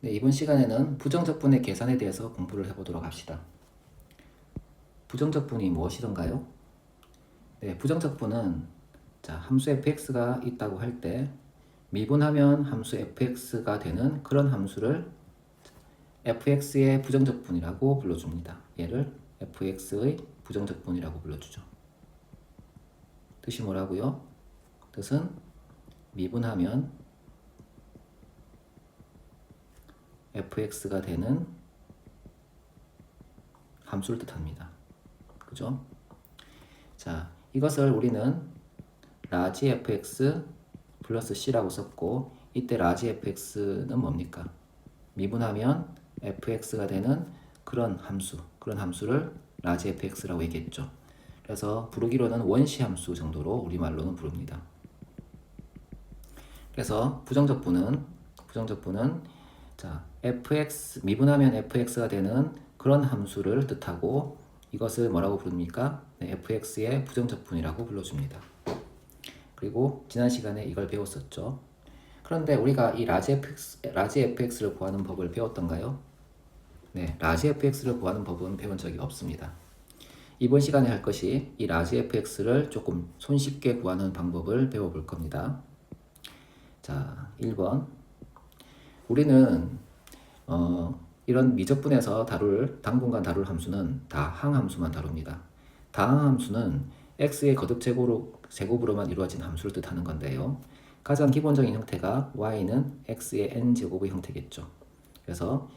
네, 이번 시간에는 부정적분의 계산에 대해서 공부를 해보도록 합시다. 부정적분이 무엇이던가요? 네, 부정적분은 함수 fx가 있다고 할 때 미분하면 함수 fx가 되는 그런 함수를 fx의 부정적분이라고 불러줍니다. 얘를 fx의 부정적분이라고 불러주죠. 뜻이 뭐라고요? 뜻은 미분하면 fx가 되는 함수를 뜻합니다. 그죠? 자, 이것을 우리는 라지 fx 플러스 c라고 썼고, 이때 라지 fx는 뭡니까? 미분하면 fx가 되는 그런 함수를 라지 fx라고 얘기했죠. 그래서 부르기로는 원시 함수 정도로 우리말로는 부릅니다. 그래서 부정적분은 fx 미분하면 fx가 되는 그런 함수를 뜻하고, 이것을 뭐라고 부릅니까? 네, fx의 부정적분이라고 불러줍니다. 그리고 지난 시간에 이걸 배웠었죠. 그런데 우리가 이 라지 fx를 구하는 법을 배웠던가요? 네, 라지 fx를 구하는 법은 배운 적이 없습니다. 이번 시간에 할 것이 이 라지 fx를 조금 손쉽게 구하는 방법을 배워볼 겁니다. 자, 1번. 우리는 이런 미적분에서 당분간 다룰 함수는 다 항함수만 다룹니다. 다항함수는 x의 거듭 제곱으로만 이루어진 함수를 뜻하는 건데요. 가장 기본적인 형태가 y는 x의 n제곱의 형태겠죠. 그래서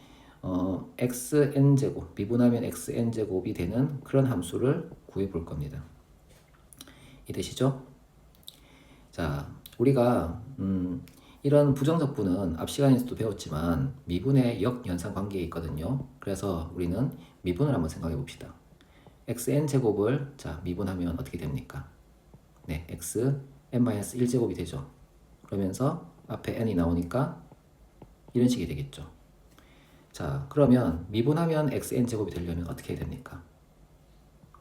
xn제곱, 미분하면 xn제곱이 되는 그런 함수를 구해 볼 겁니다. 이해되시죠? 자, 우리가 이런 부정적분은 앞 시간에서도 배웠지만 미분의 역연상관계에 있거든요. 그래서 우리는 미분을 한번 생각해 봅시다. xn제곱을 미분하면 어떻게 됩니까? 네, xn-1제곱이 되죠. 그러면서 앞에 n이 나오니까 이런 식이 되겠죠. 자, 그러면 미분하면 xn제곱이 되려면 어떻게 해야 됩니까?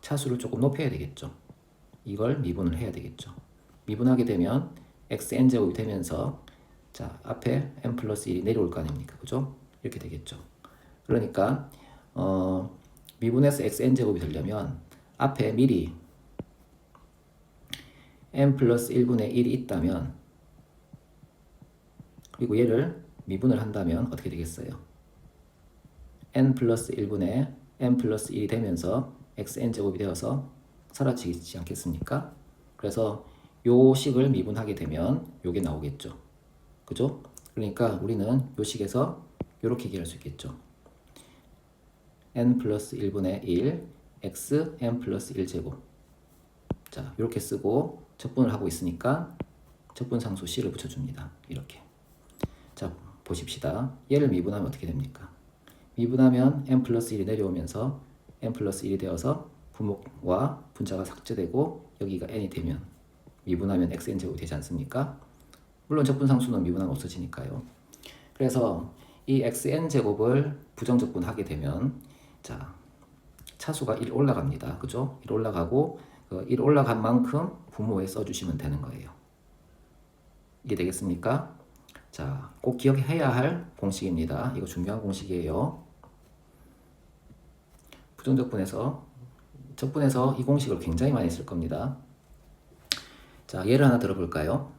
차수를 조금 높여야 되겠죠. 이걸 미분을 해야 되겠죠. 미분하게 되면 xn제곱이 되면서 앞에 n 플러스 1이 내려올 거 아닙니까? 그죠? 이렇게 되겠죠. 그러니까 미분해서 xn제곱이 되려면 앞에 미리 n 플러스 1분의 1이 있다면, 그리고 얘를 미분을 한다면 어떻게 되겠어요? n 플러스 1분의 n 플러스 1이 되면서 xn제곱이 되어서 사라지지 않겠습니까? 그래서 요 식을 미분하게 되면 요게 나오겠죠. 그죠? 그러니까 우리는 요 식에서 요렇게 얘기할 수 있겠죠. n 플러스 1분의 1 x n 플러스 1제곱. 자, 이렇게 쓰고 적분을 하고 있으니까 적분상수 c를 붙여줍니다. 이렇게. 자, 보십시다. 얘를 미분하면 어떻게 됩니까? 미분하면 n 플러스 1이 내려오면서 n 플러스 1이 되어서 분모와 분자가 삭제되고 여기가 n이 되면 미분하면 xn제곱이 되지 않습니까? 물론 적분상수는 미분하면 없어지니까요. 그래서 이 xn제곱을 부정적분하게 되면 차수가 1 올라갑니다. 그죠? 1 올라가고 1 올라간 만큼 분모에 써주시면 되는 거예요. 이게 되겠습니까? 자, 꼭 기억해야 할 공식입니다. 이거 중요한 공식이에요. 적분에서 이 공식을 굉장히 많이 쓸 겁니다. 자, 예를 하나 들어볼까요?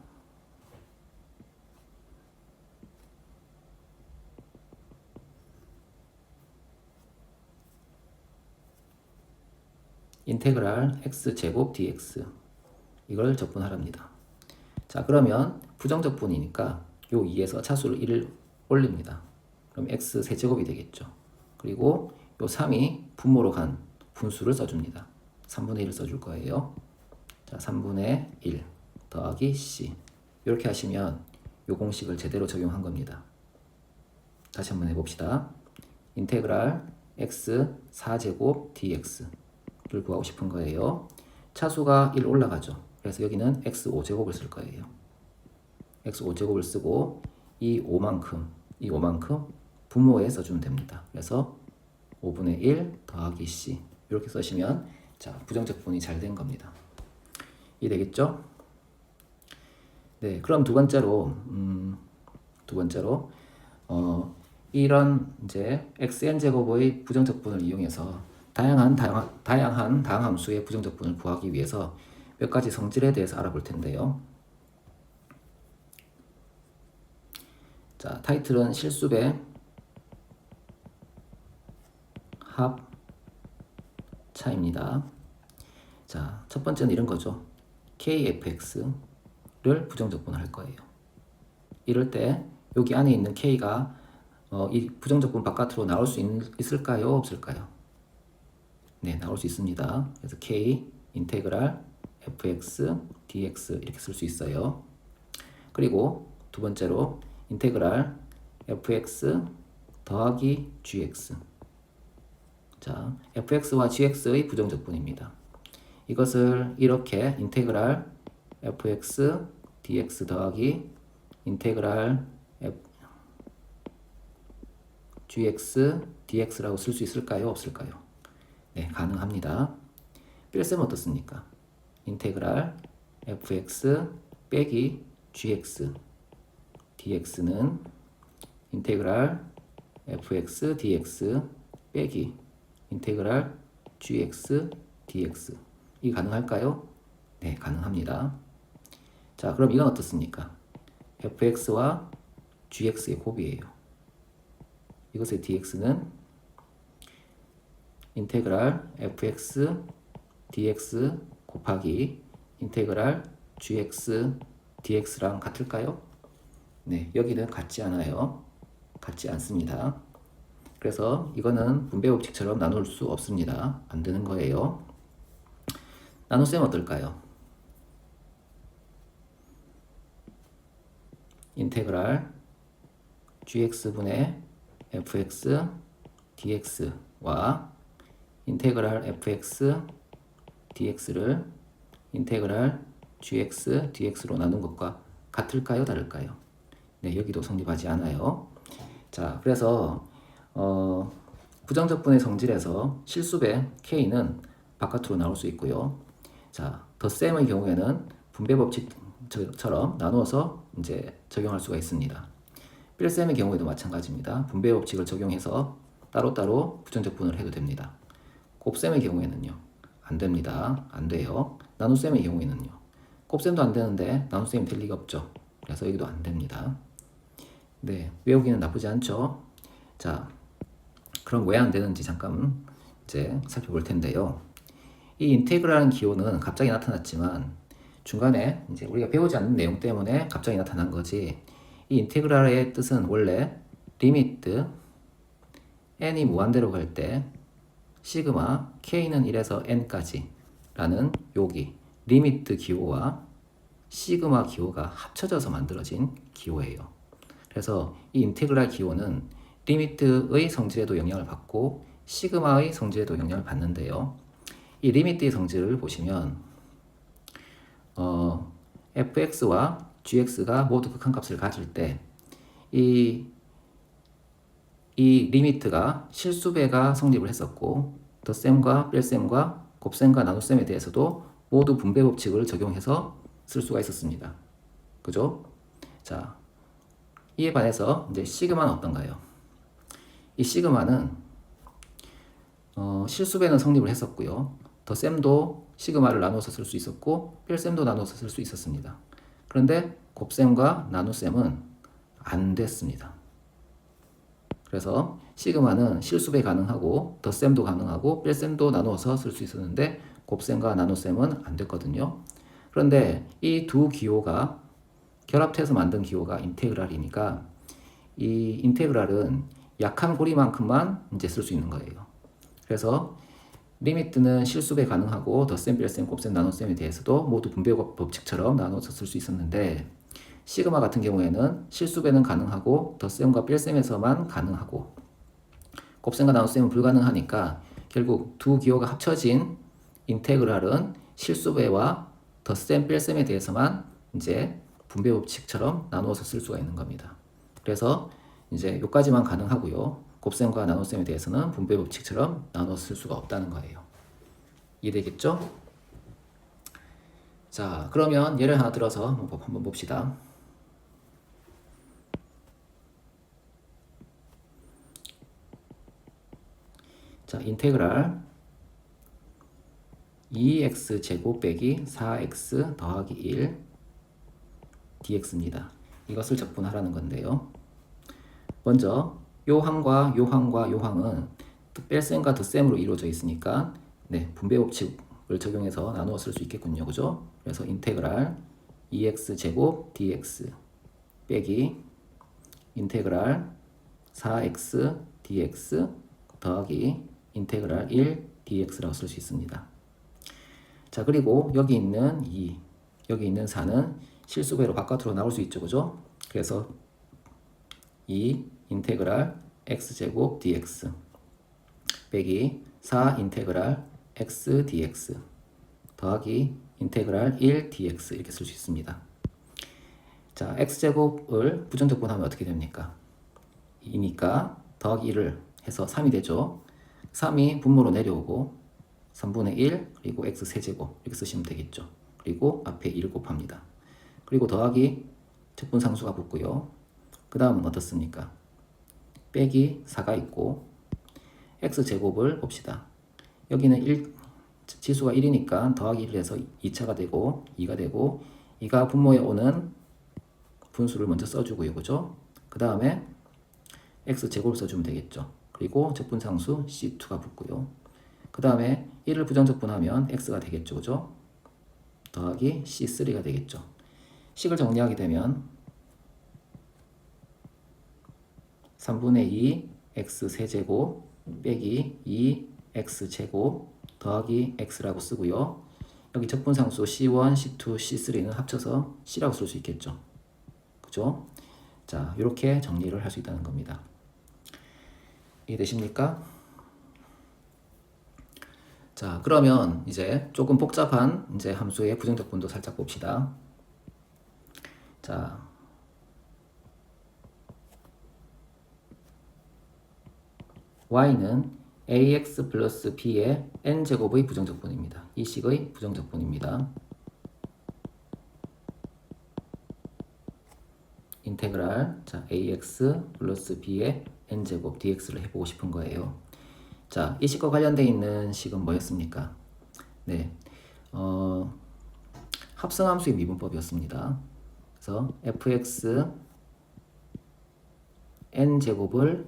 인테그랄 x제곱 dx 이걸 적분하랍니다. 자, 그러면 부정적분이니까 요 2에서 차수를 1을 올립니다. 그럼 x 세제곱이 되겠죠. 그리고 요 3이 분모로 간 분수를 써줍니다. 3분의 1을 써줄 거예요. 자, 3분의 1 더하기 c 이렇게 하시면 요 공식을 제대로 적용한 겁니다. 다시 한번 해봅시다. 인테그랄 x 4제곱 dx를 구하고 싶은 거예요. 차수가 1 올라가죠. 그래서 여기는 x 5제곱을 쓸 거예요. x 5제곱을 쓰고 이 5만큼 분모에 써주면 됩니다. 그래서 5분의 1 더하기 c 이렇게 쓰시면 부정적분이 잘 된 겁니다. 이해되겠죠? 네, 그럼 두 번째로 이런 이제 xn 제곱의 부정적분을 이용해서 다양한 다항함수의 부정적분을 구하기 위해서 몇 가지 성질에 대해서 알아볼 텐데요. 자, 타이틀은 실수배 합차입니다. 자, 첫 번째는 이런 거죠. kfx를 부정적분할 거예요. 이럴 때 여기 안에 있는 k가 이 부정적분 바깥으로 나올 수 있을까요? 없을까요? 네, 나올 수 있습니다. 그래서 k 인테그랄 fx dx 이렇게 쓸 수 있어요. 그리고 두 번째로 인테그랄 fx 더하기 gx. 자, fx와 gx의 부정적분입니다. 이것을 이렇게 인테그랄 fx dx 더하기 인테그랄 gx dx라고 쓸 수 있을까요? 없을까요? 네, 가능합니다. 필셈은 어떻습니까? 인테그랄 fx 빼기 gx dx는 인테그랄 fx dx 빼기 인테그랄 gx dx. 이 가능할까요? 네, 가능합니다. 자, 그럼 이건 어떻습니까? fx와 gx의 곱이에요. 이것의 dx는 인테그랄 fx dx 곱하기 인테그랄 gx dx랑 같을까요? 네, 여기는 같지 않아요. 같지 않습니다. 그래서 이거는 분배 법칙처럼 나눌 수 없습니다. 안 되는 거예요. 나눗셈 어떨까요? 인테그랄 gx분의 fx dx와 인테그랄 fx dx를 인테그랄 gx dx로 나눈 것과 같을까요? 다를까요? 네, 여기도 성립하지 않아요. 자, 그래서 부정적분의 성질에서 실수배 k는 바깥으로 나올 수 있고요. 자, 덧셈의 경우에는 분배 법칙처럼 나누어서 이제 적용할 수가 있습니다. 필셈의 경우에도 마찬가지입니다. 분배 법칙을 적용해서 따로따로 부정적분을 해도 됩니다. 곱셈의 경우에는요, 안 됩니다. 안 돼요. 나눗셈의 경우에는요, 곱셈도 안 되는데 나눗셈이 될 리가 없죠. 그래서 여기도 안 됩니다. 네, 외우기는 나쁘지 않죠. 자, 그럼 왜 안 되는지 잠깐 이제 살펴볼 텐데요. 이 인테그랄한 기호는 갑자기 나타났지만 중간에 이제 우리가 배우지 않는 내용 때문에 갑자기 나타난 거지. 이 인테그랄의 뜻은 원래 리미트 n이 무한대로 갈 때 시그마 k는 1에서 n까지 라는 여기 리미트 기호와 시그마 기호가 합쳐져서 만들어진 기호예요. 그래서 이 인테그랄 기호는 리미트의 성질에도 영향을 받고 시그마의 성질에도 영향을 받는데요. 이 리미트의 성질을 보시면 fx와 gx가 모두 극한값을 가질 때 이 리미트가 실수배가 성립을 했었고 덧셈과 뺄셈과 곱셈과 나눗셈에 대해서도 모두 분배 법칙을 적용해서 쓸 수가 있었습니다. 그죠? 자, 이에 반해서 이제 시그마는 어떤가요? 이 시그마는 실수배는 성립을 했었고요. 덧셈도 시그마를 나눠서 쓸 수 있었고 뺄셈도 나눠서 쓸 수 있었습니다. 그런데 곱셈과 나눗셈은 안 됐습니다. 그래서 시그마는 실수배 가능하고 덧셈도 가능하고 뺄셈도 나누어서 쓸 수 있었는데 곱셈과 나눗셈은 안 됐거든요. 그런데 이 두 기호가 결합해서 만든 기호가 인테그랄이니까 이 인테그랄은 약한 고리만큼만 이제 쓸 수 있는 거예요. 그래서 리미트는 실수배 가능하고 덧셈, 뺄셈, 곱셈, 나눗셈에 대해서도 모두 분배 법칙처럼 나눠서 쓸 수 있었는데 시그마 같은 경우에는 실수배는 가능하고 덧셈과 뺄셈에서만 가능하고 곱셈과 나눗셈은 불가능하니까 결국 두 기호가 합쳐진 인테그랄은 실수배와 덧셈, 뺄셈에 대해서만 이제 분배 법칙처럼 나누어서 쓸 수가 있는 겁니다. 그래서 이제 여기까지만 가능하고요. 곱셈과 나눗셈에 대해서는 분배 법칙처럼 나눠서 쓸 수가 없다는 거예요. 이해되겠죠? 자, 그러면 예를 하나 들어서 한번 봅시다. 자, 인테그랄 2x제곱 빼기 4x 더하기 1 dx입니다. 이것을 적분하라는 건데요. 먼저 요 항과 요 항과 요 항은 뺄셈과 덧셈으로 이루어져 있으니까 네, 분배 법칙을 적용해서 나누어 쓸 수 있겠군요. 그죠? 그래서 인테그랄 2x제곱 dx 빼기 인테그랄 4x dx 더하기 인테그랄 1 dx라고 쓸 수 있습니다. 자, 그리고 여기 있는 2, 여기 있는 4는 실수배로 바깥으로 나올 수 있죠. 그죠? 그래서 이 인테그랄 x제곱 dx 빼기 4 인테그랄 x dx 더하기 인테그랄 1 dx 이렇게 쓸 수 있습니다. 자, x제곱을 부정적분하면 어떻게 됩니까? 2니까 더하기 1을 해서 3이 되죠. 3이 분모로 내려오고 3분의 1 그리고 x 세제곱 이렇게 쓰시면 되겠죠. 그리고 앞에 1을 곱합니다. 그리고 더하기 적분상수가 붙고요. 그 다음은 어떻습니까? 빼기 4가 있고 x제곱을 봅시다. 여기는 1, 지수가 1이니까 더하기 1을 해서 2차가 되고 2가 되고 2가 분모에 오는 분수를 먼저 써주고요. 그죠? 그 다음에 x제곱을 써주면 되겠죠. 그리고 적분상수 C2가 붙고요. 그 다음에 1을 부정적분하면 x가 되겠죠. 그죠? 더하기 C3가 되겠죠. 식을 정리하게 되면 3분의 2 x 세제곱 빼기 2 x 제곱 더하기 x라고 쓰고요. 여기 적분상수 C1, C2, C3는 합쳐서 C라고 쓸 수 있겠죠. 그죠? 자, 이렇게 정리를 할 수 있다는 겁니다. 이해되십니까? 자, 그러면 이제 조금 복잡한 이제 함수의 부정적분도 살짝 봅시다. 자, y는 ax 플러스 b의 n제곱의 부정적분입니다. 이 식의 부정적분입니다. 인테그랄 자 ax 플러스 b의 n제곱 dx를 해보고 싶은 거예요. 자, 이 식과 관련되어 있는 식은 뭐였습니까? 네, 합성함수의 미분법이었습니다. 그래서 fx n제곱을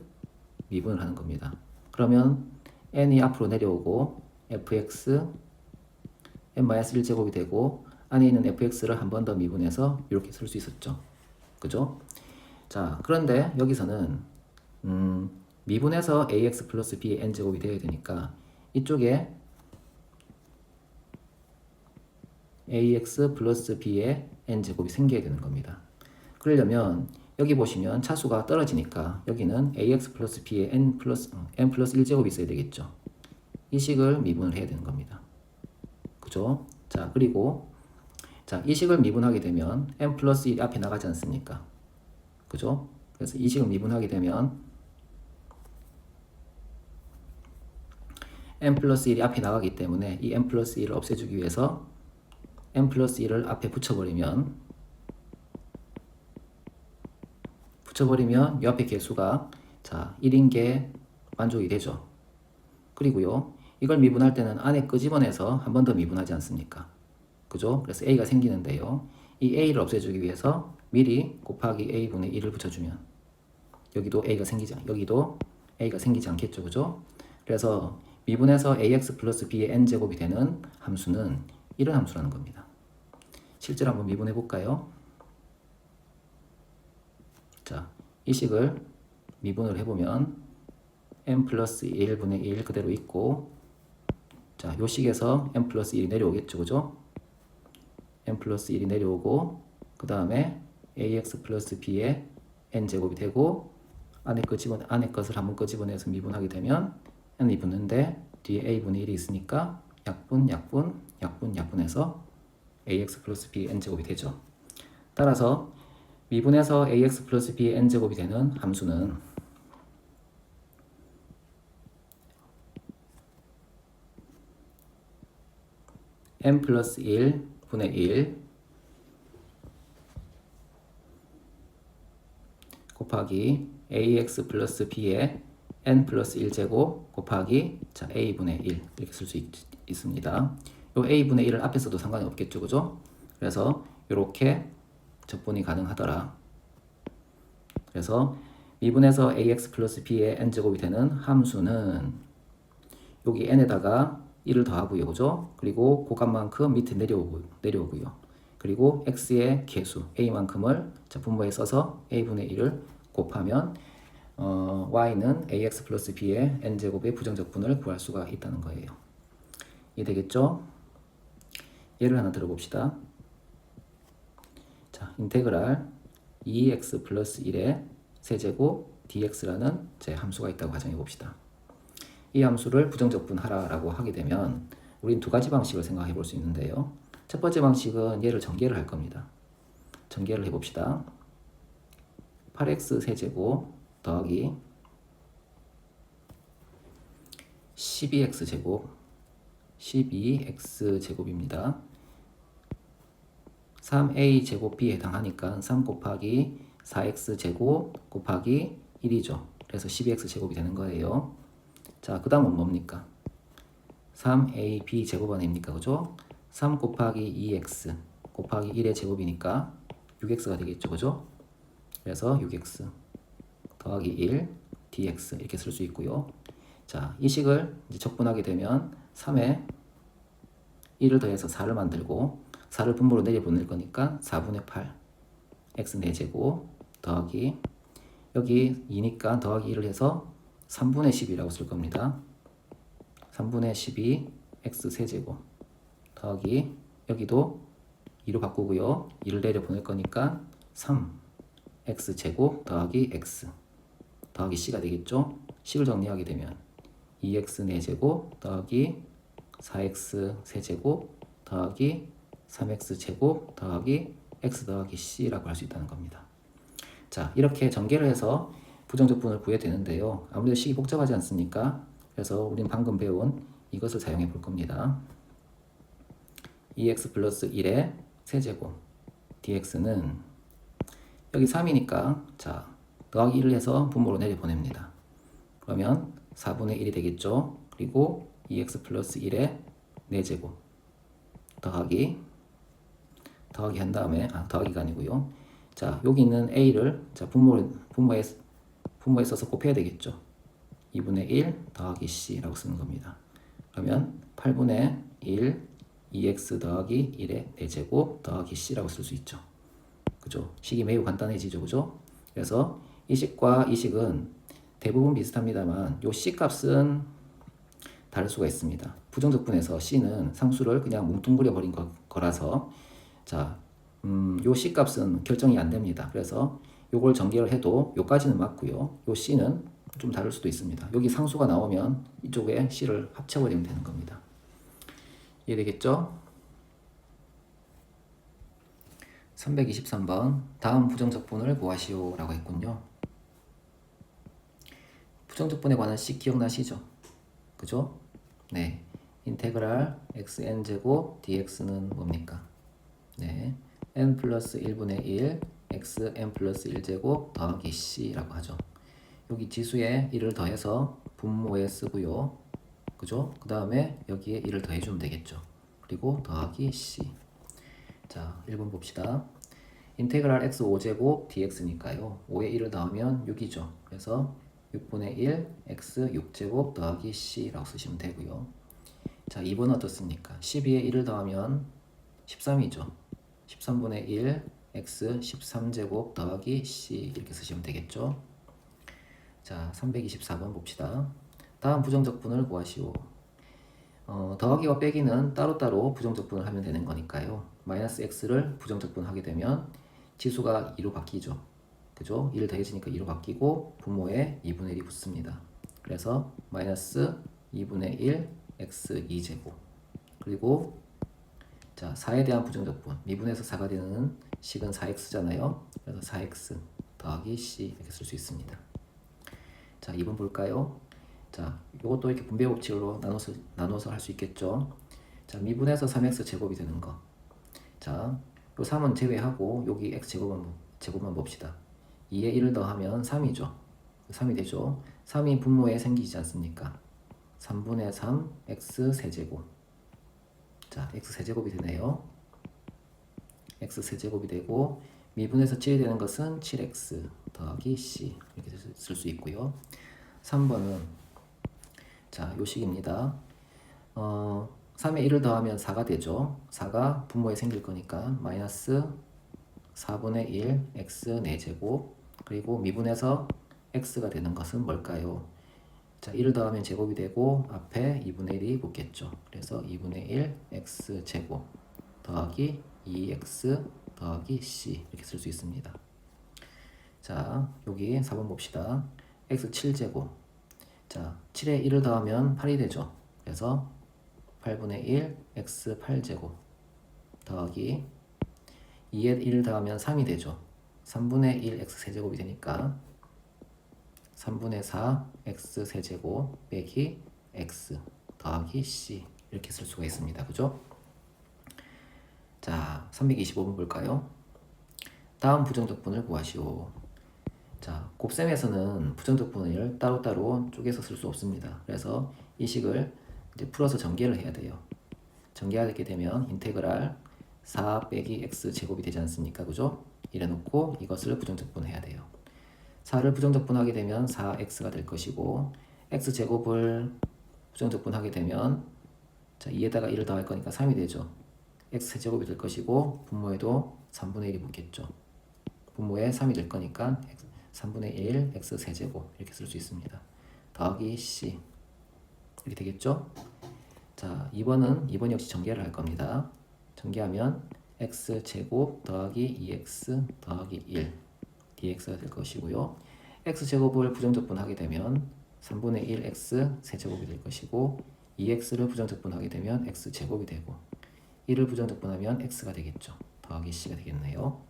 미분을 하는 겁니다. 그러면 n이 앞으로 내려오고 fx n-1제곱이 되고 안에 있는 fx를 한 번 더 미분해서 이렇게 쓸 수 있었죠. 그죠? 자, 그런데 여기서는 미분해서 ax 플러스 b의 n제곱이 되어야 되니까 이쪽에 ax 플러스 b의 n제곱이 생겨야 되는 겁니다. 그러려면 여기 보시면 차수가 떨어지니까 여기는 ax 플러스 b의 n 플러스 1제곱이 있어야 되겠죠. 이 식을 미분을 해야 되는 겁니다. 그죠? 자, 그리고 자, 이 식을 미분하게 되면 n 플러스 1이 앞에 나가지 않습니까? 그죠? 그래서 이 식을 미분하게 되면 n 플러스 1이 앞에 나가기 때문에 이 n 플러스 1을 없애주기 위해서 n 플러스 1을 앞에 붙여버리면 이 앞에 개수가 자 1인 게 만족이 되죠. 그리고요, 이걸 미분할 때는 안에 끄집어내서 한 번 더 미분하지 않습니까? 그죠? 그래서 a가 생기는데요. 이 a를 없애주기 위해서 미리 곱하기 a분의 1을 붙여주면 여기도 a가 생기지 않겠죠. 그죠? 그래서 미분해서 ax 플러스 b의 n제곱이 되는 함수는 이런 함수라는 겁니다. 실제로 한번 미분해 볼까요? 자, 이 식을 미분을 해보면 n 플러스 1분의 1 그대로 있고, 자, 요 식에서 n 플러스 1이 내려오겠죠. 그죠? n 플러스 1이 내려오고, 그 다음에 ax 플러스 b의 n제곱이 되고, 안에 것을 한번 끄집어내서 미분하게 되면 n이 붙는데 뒤에 a분의 1이 있으니까 약분해서 ax 플러스 b n제곱이 되죠. 따라서 미분해서 ax 플러스 b n제곱이 되는 함수는 n 플러스 1분의 1 곱하기 ax 플러스 b의 n 플러스 1제곱 곱하기 자 a분의 1 이렇게 쓸 수 있습니다. 요 a분의 1을 앞에 써도 상관이 없겠죠, 그죠? 그래서 이렇게 적분이 가능하더라. 그래서 미분에서 ax 플러스 b의 n제곱이 되는 함수는 여기 n에다가 1을 더하고요, 그죠? 그리고 고값만큼 밑에 내려오고요. 그리고 x의 개수 a만큼을 자 분모에 써서 a분의 1을 곱하면 y는 ax 플러스 b의 n제곱의 부정적분을 구할 수가 있다는 거예요. 이해되겠죠? 예를 하나 들어봅시다. 자, 인테그랄 2x 플러스 1의 세제곱 dx라는 제 함수가 있다고 가정해 봅시다. 이 함수를 부정적분하라 라고 하게 되면 우린 두 가지 방식을 생각해 볼 수 있는데요. 첫 번째 방식은 얘를 전개를 할 겁니다. 전개를 해봅시다. 8x 세제곱 더하기 12x 제곱 12x 제곱입니다. 3a 제곱 b에 해당하니까 3 곱하기 4x 제곱 곱하기 1이죠. 그래서 12x 제곱이 되는 거예요. 자, 그 다음은 뭡니까? 3ab 제곱 아닙니까? 그죠? 3 곱하기 2x 곱하기 1의 제곱이니까 6x가 되겠죠. 그죠? 그래서 6x 더하기 1 dx 이렇게 쓸 수 있고요. 자, 이 식을 이제 적분하게 되면 3에 1을 더해서 4를 만들고 4를 분모로 내려보낼 거니까 4분의 8 x 4제곱 더하기 여기 2니까 더하기 1을 해서 3분의 10이라고 쓸 겁니다. 3분의 12 x 세제곱 더하기 여기도 2로 바꾸고요. 2를 내려보낼 거니까 3 x 제곱 더하기 x 더하기 c가 되겠죠. 식을 정리하게 되면 2x 4제곱 더하기 4x 세제곱 더하기 3x 제곱 더하기 x 더하기 c라고 할 수 있다는 겁니다. 자, 이렇게 전개를 해서 부정적분을 구해야 되는데요. 아무래도 식이 복잡하지 않습니까? 그래서 우리는 방금 배운 이것을 사용해 볼 겁니다. 2x 플러스 1의 세제곱 dx는 여기 3이니까 자 더하기 1을 해서 분모로 내려보냅니다. 그러면 4분의 1이 되겠죠. 그리고 2x 플러스 1의 4제곱 더하기 한 다음에 더하기가 아니고요. 자, 여기 있는 a를 자 분모에 써서 곱해야 되겠죠. 2분의 1 더하기 c라고 쓰는 겁니다. 그러면 8분의 1 2x 더하기 1의 4제곱 더하기 c라고 쓸 수 있죠. 그죠? 식이 매우 간단해지죠. 그죠? 그래서 이 식과 이 식은 대부분 비슷합니다만 요 c 값은 다를 수가 있습니다. 부정적분에서 c는 상수를 그냥 뭉뚱그려 버린 거라서 자, 요 c 값은 결정이 안 됩니다. 그래서 요걸 전개를 해도 요까지는 맞고요. 요 c는 좀 다를 수도 있습니다. 여기 상수가 나오면 이쪽에 c를 합쳐버리면 되는 겁니다. 이해되겠죠? 323번 다음 부정적분을 구하시오 라고 했군요. 부정적분에 관한 식 기억나시죠? 그죠? 네, 인테그랄 xn제곱 dx는 뭡니까? 네, n 플러스 1분의 1 x n 플러스 1제곱 더하기 c라고 하죠. 여기 지수에 1을 더해서 분모에 쓰고요. 그죠? 그 다음에 여기에 1을 더해주면 되겠죠. 그리고 더하기 c. 자, 1번 봅시다. 인테그랄 x 5제곱 dx니까요. 5에 1을 더하면 6이죠. 그래서 6분의 1 x 6제곱 더하기 c라고 쓰시면 되고요. 자, 2번은 어떻습니까? 12에 1을 더하면 13이죠. 13분의 1 x 13제곱 더하기 c 이렇게 쓰시면 되겠죠. 자, 324번 봅시다. 다음 부정적분을 구하시오. 더하기와 빼기는 따로따로 부정적분을 하면 되는 거니까요. 마이너스 x를 부정적분하게 되면 지수가 2로 바뀌죠. 그죠? 1을 더해지니까 2로 바뀌고 분모에 2분의 1이 붙습니다. 그래서 마이너스 2분의 1 x 2제곱 그리고 자 4에 대한 부정적분 미분에서 4가 되는 식은 4x잖아요. 그래서 4x 더하기 c 이렇게 쓸 수 있습니다. 자, 2번 볼까요? 자, 이것도 이렇게 분배 법칙으로 나눠서 할 수 있겠죠. 자, 미분에서 3x 제곱이 되는 거. 자, 요 3은 제외하고 여기 x 제곱만 봅시다. 2에 1을 더하면 3이죠. 3이 되죠. 3이 분모에 생기지 않습니까? 3분의 3 x 세제곱. 자, x 세제곱이 되네요. x 세제곱이 되고 미분에서 7이 되는 것은 7x 더하기 c 이렇게 쓸 수 있고요. 3번은 자, 요식입니다. 3에 1을 더하면 4가 되죠. 4가 분모에 생길 거니까 마이너스 4분의 1 x 4제곱 그리고 미분에서 x가 되는 것은 뭘까요? 자, 1을 더하면 제곱이 되고 앞에 2분의 1이 붙겠죠. 그래서 2분의 1 x 제곱 더하기 2x 더하기 c 이렇게 쓸 수 있습니다. 자, 여기 4번 봅시다. x 7제곱. 자, 7에 1을 더하면 8이 되죠. 그래서 8분의 1 x 8제곱 더하기 2에 1을 더하면 3이 되죠. 3분의 1 x 세제곱이 되니까 3분의 4 x 세제곱 빼기 x 더하기 c 이렇게 쓸 수가 있습니다. 그죠? 자, 325번 볼까요? 다음 부정적분을 구하시오. 자, 곱셈에서는 부정적분을 따로따로 쪼개서 쓸 수 없습니다. 그래서 이 식을 이제 풀어서 전개를 해야 돼요. 전개하게 되면 인테그랄 4 빼기 x 제곱이 되지 않습니까? 그죠? 이래 놓고 이것을 부정적분해야 돼요. 4를 부정적분하게 되면 4x가 될 것이고 x 제곱을 부정적분하게 되면 자, 2에다가 1을 더할 거니까 3이 되죠. x 세제곱이 될 것이고 분모에도 3분의 1이 붙겠죠. 분모에 3이 될 거니까 3분의 1 x 세제곱 이렇게 쓸 수 있습니다. 더하기 c 이렇게 되겠죠. 자, 2번 역시 전개를 할 겁니다. 전개하면 x 제곱 더하기 2x 더하기 1 dx가 될 것이고요. x 제곱을 부정적분하게 되면 3분의 1 x 세제곱이 될 것이고 2x를 부정적분하게 되면 x 제곱이 되고 1을 부정적분하면 x가 되겠죠. 더하기 c가 되겠네요.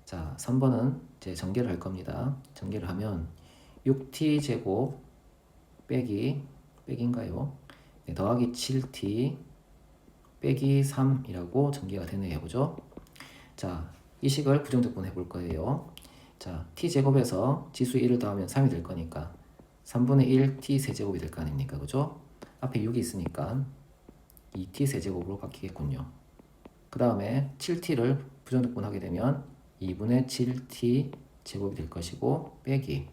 자, 3번은 이제 전개를 할 겁니다. 전개를 하면 6t 제곱 빼기인가요? 네, 더하기 7t 빼기 3이라고 전개가 되네요. 그죠? 자, 이 식을 부정적분 해볼 거예요. 자, t제곱에서 지수 1을 더하면 3이 될 거니까 3분의 1 t 세제곱이 될 거 아닙니까? 그죠? 앞에 6이 있으니까 2t 세제곱으로 바뀌겠군요. 그 다음에 7t를 부정적분하게 되면 2분의 7t 제곱이 될 것이고 빼기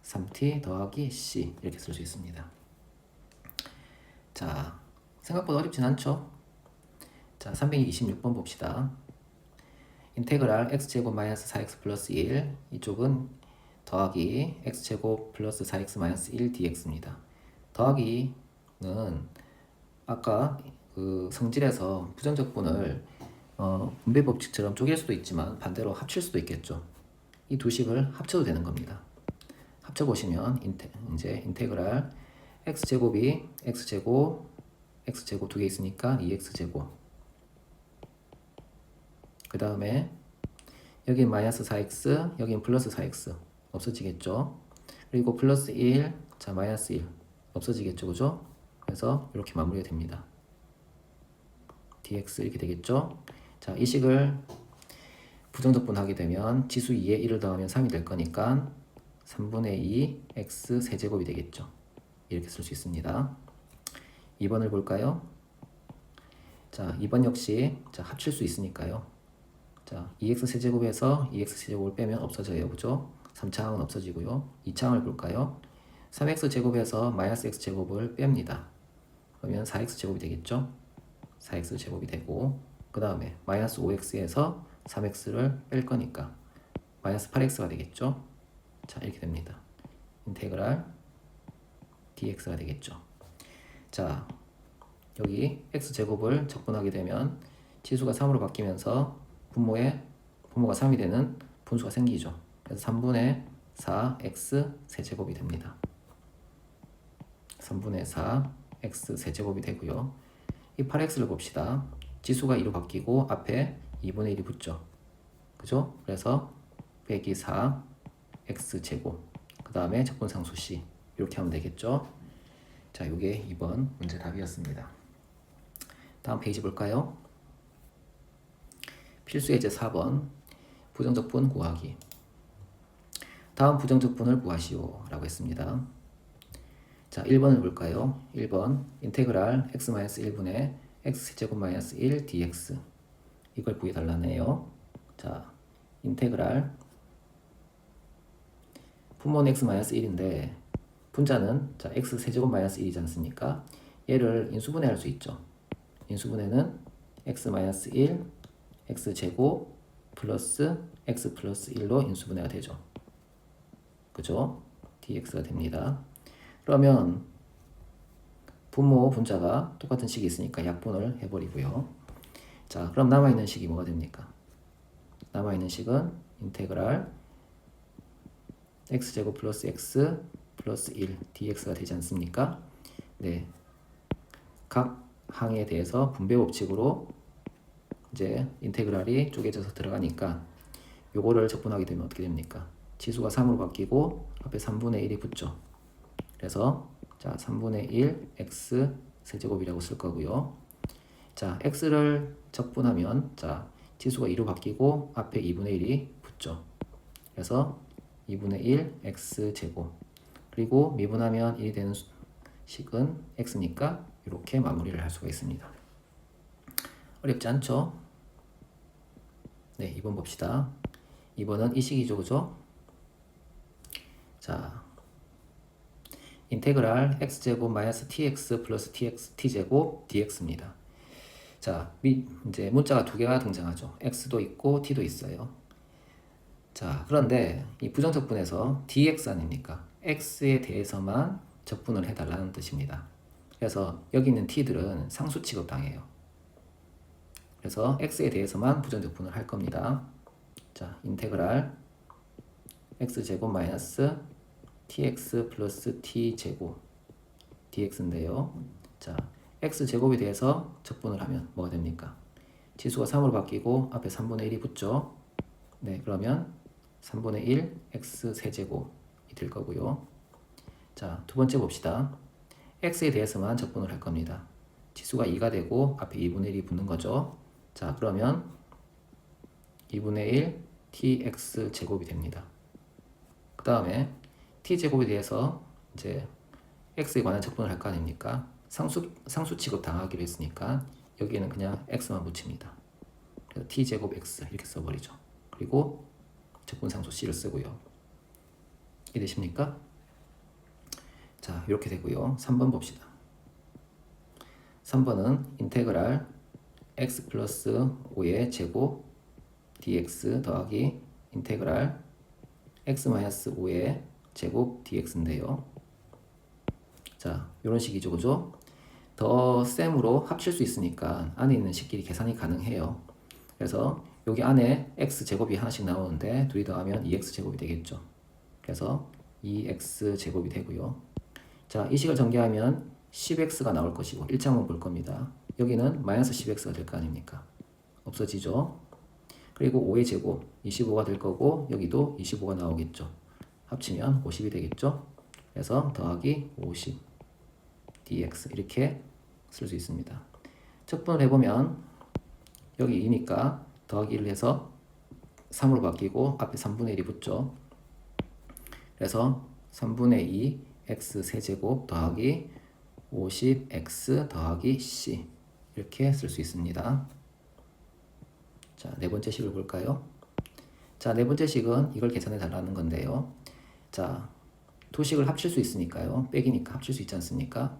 3t 더하기 c 이렇게 쓸 수 있습니다. 자, 생각보다 어렵진 않죠? 자, 326번 봅시다. 인테그랄 x제곱 마이너스 4x 플러스 1 이쪽은 더하기 x제곱 플러스 4x 마이너스 1 dx입니다. 더하기는 아까 그 성질에서 부정적분을 분배 법칙처럼 쪼갤 수도 있지만 반대로 합칠 수도 있겠죠. 이 두 식을 합쳐도 되는 겁니다. 합쳐보시면 이제 인테그랄 x제곱이 x제곱 두 개 있으니까 2x제곱 그 다음에 여긴 마이너스 4x 여긴 플러스 4x 없어지겠죠. 그리고 플러스 1 자 마이너스 1 없어지겠죠. 그죠? 그래서 이렇게 마무리가 됩니다. dx 이렇게 되겠죠. 자, 이 식을 부정적분하게 되면 지수 2에 1을 더하면 3이 될 거니까 3분의 2 x 세제곱이 되겠죠. 이렇게 쓸 수 있습니다. 2번을 볼까요? 자, 2번 역시 자, 합칠 수 있으니까요. 자, 2x 세제곱에서 2x 세제곱을 빼면 없어져요. 그죠? 3차항은 없어지고요. 2차항을 볼까요? 3x 제곱에서 마이너스 x 제곱을 뺍니다. 그러면 4x 제곱이 되겠죠? 4x 제곱이 되고 그 다음에 마이너스 5x에서 3x를 뺄 거니까 마이너스 8x가 되겠죠? 자, 이렇게 됩니다. 인테그랄 dx가 되겠죠. 자, 여기 x제곱을 적분하게 되면 치수가 3으로 바뀌면서 분모가 3이 되는 분수가 생기죠. 그래서 3분의 4 x 세제곱이 됩니다. 3분의 4 x 세제곱이 되고요. 이 8x를 봅시다. 지수가 2로 바뀌고 앞에 2분의 1이 붙죠. 그죠? 그래서 빼기 4 x 제곱 그 다음에 적분상수 c 이렇게 하면 되겠죠. 자, 이게 2번 문제 답이었습니다. 다음 페이지 볼까요? 필수 예제 4번 부정적분 구하기. 다음 부정적분을 구하시오 라고 했습니다. 자, 1번을 볼까요? 1번 인테그랄 x-1분의 x제곱 마이너스 1 dx 이걸 구해달라네요. 자, 인테그랄 분모는 x-1인데 분자는 자, x세제곱 마이너스 1이지 않습니까? 얘를 인수분해할 수 있죠. 인수분해는 x-1 x제곱 플러스 x 플러스 1로 인수분해가 되죠. 그죠? dx가 됩니다. 그러면 분모 분자가 똑같은 식이 있으니까 약분을 해버리고요. 자, 그럼 남아있는 식이 뭐가 됩니까? 남아있는 식은 인테그랄 x제곱 플러스 x 플러스 1 dx가 되지 않습니까? 네, 각 항에 대해서 분배 법칙으로 이제 인테그랄이 쪼개져서 들어가니까 요거를 적분하게 되면 어떻게 됩니까? 치수가 3으로 바뀌고 앞에 3분의 1이 붙죠. 그래서 자, 3분의 1 x 세제곱이라고 쓸 거고요. 자, x를 적분하면 자, 치수가 2로 바뀌고 앞에 2분의 1이 붙죠. 그래서 2분의 1 x 제곱 그리고 미분하면 1이 되는 식은 x니까 이렇게 마무리를 할 수가 있습니다. 어렵지 않죠? 네, 2번 봅시다. 2번은 이 식이죠, 그죠? 자, 인테그랄 x제곱 마이너스 tx 플러스 t제곱 dx입니다. 자, 이제 문자가 두 개가 등장하죠. x도 있고 t도 있어요. 자, 그런데 이 부정적분에서 dx 아닙니까? x에 대해서만 적분을 해달라는 뜻입니다. 그래서 여기 있는 t들은 상수 취급당해요. 그래서 x에 대해서만 부정적분을 할 겁니다. 자, 인테그랄 x제곱 마이너스 tx 플러스 t제곱 dx인데요. 자, x제곱에 대해서 적분을 하면 뭐가 됩니까? 치수가 3으로 바뀌고 앞에 3분의 1이 붙죠. 네, 그러면 3분의 1 x 세제곱이 될 거고요. 자, 두 번째 봅시다. x에 대해서만 적분을 할 겁니다. 치수가 2가 되고 앞에 2분의 1이 붙는 거죠. 자, 그러면 2분의 1 tx 제곱이 됩니다. 그 다음에 t제곱에 대해서 이제 x에 관한 적분을 할 거 아닙니까? 상수 취급 당하기로 했으니까 여기에는 그냥 x만 붙입니다. 그래서 t제곱 x 이렇게 써버리죠. 그리고 적분상수 c를 쓰고요. 이해되십니까? 자, 이렇게 되고요. 3번 봅시다. 3번은 인테그랄 x 플러스 5의 제곱 dx 더하기 인테그랄 x 마이너스 5의 제곱 dx인데요. 자, 이런 식이죠, 그죠? 더 셈으로 합칠 수 있으니까 안에 있는 식끼리 계산이 가능해요. 그래서 여기 안에 x 제곱이 하나씩 나오는데 둘이 더하면 2x 제곱이 되겠죠. 그래서 2x 제곱이 되고요. 자, 이 식을 전개하면 10x가 나올 것이고 1차만 볼 겁니다. 여기는 마이너스 10x가 될 거 아닙니까? 없어지죠. 그리고 5의 제곱 25가 될 거고 여기도 25가 나오겠죠. 합치면 50이 되겠죠. 그래서 더하기 50 dx 이렇게 쓸 수 있습니다. 적분을 해보면 여기 2니까 더하기 1을 해서 3으로 바뀌고 앞에 3분의 1이 붙죠. 그래서 3분의 2 x 세제곱 더하기 50x 더하기 c 이렇게 쓸 수 있습니다. 자, 네 번째 식을 볼까요? 자, 네 번째 식은 이걸 계산해 달라는 건데요. 자, 두 식을 합칠 수 있으니까요. 빼기니까 합칠 수 있지 않습니까?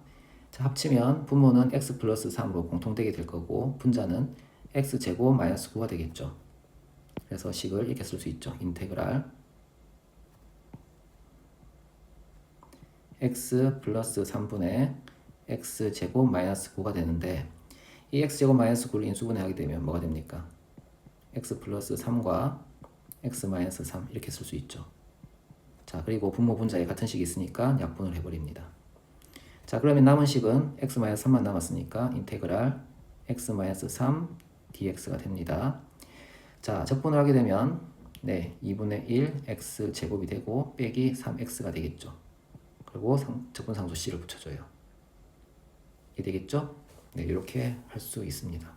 자, 합치면 분모는 x 플러스 3으로 공통되게 될 거고 분자는 x 제곱 마이너스 9가 되겠죠. 그래서 식을 이렇게 쓸 수 있죠. 인테그랄 x 플러스 3분의 x 제곱 마이너스 9가 되는데 이 x 제곱 마이너스 9를 인수분해하게 되면 뭐가 됩니까? x 플러스 3과 x 마이너스 3 이렇게 쓸 수 있죠. 자, 그리고 분모 분자에 같은 식이 있으니까 약분을 해버립니다. 자, 그러면 남은 식은 x 마이너스 3만 남았으니까 인테그랄 x 마이너스 3 dx가 됩니다. 자, 적분을 하게 되면 네, 2분의 1 x 제곱이 되고 빼기 3x가 되겠죠. 그리고 적분상수 c를 붙여줘요. 이게 되겠죠? 네, 이렇게 할 수 있습니다.